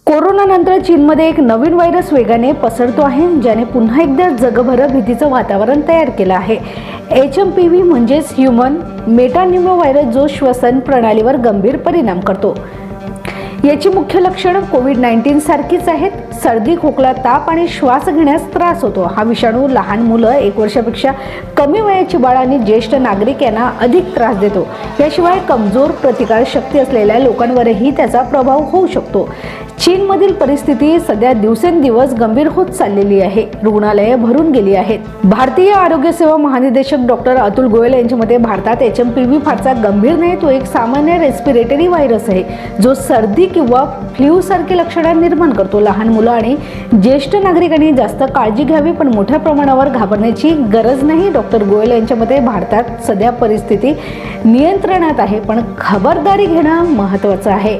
कोरोनानंतर चीनमध्ये एक नवीन व्हायरस वेगाने पसरतो आहे, ज्याने पुन्हा एकदा जगभर भीतीचं वातावरण तयार केलं आहे। HMPV म्हणजेच ह्यूमन मेटान्यूमोव्हायरस, जो श्वसन प्रणालीवर गंभीर परिणाम करतो। याची मुख्य लक्षणं कोविड-19 सारखीच आहेत। सर्दी, खोकला, ताप आणि श्वास घेण्यास त्रास होतो। हा विषाणू लहान मुलं, 1 वर्षापेक्षा कमी वयाची बाळ आणि ज्येष्ठ नागरिक यांना अधिक त्रास देतो। याशिवाय कमजोर प्रतिकारशक्ती असलेल्या लोकांवरही त्याचा प्रभाव होऊ शकतो। चीनमधील परिस्थिती सध्या दिवसेंदिवस गंभीर होत चाललेली आहे। रुग्णालये भरून गेली आहेत। भारतीय आरोग्य सेवा महानिदेशक डॉक्टर अतुल गोयल यांच्या मते भारतात HMPV फारसा गंभीर नाही, तो एक सामान्य रेस्पिरेटरी व्हायरस आहे, जो सर्दी किंवा फ्लू सारखे लक्षणे निर्माण करतो। लहान मुलं आणि ज्येष्ठ नागरिकांनी जास्त काळजी घ्यावी, पण मोठ्या प्रमाणावर घाबरण्याची गरज नाही। डॉक्टर गोयल यांच्या मते भारतात सध्या परिस्थिती नियंत्रणात आहे, पण खबरदारी घेणं महत्त्वाचं आहे।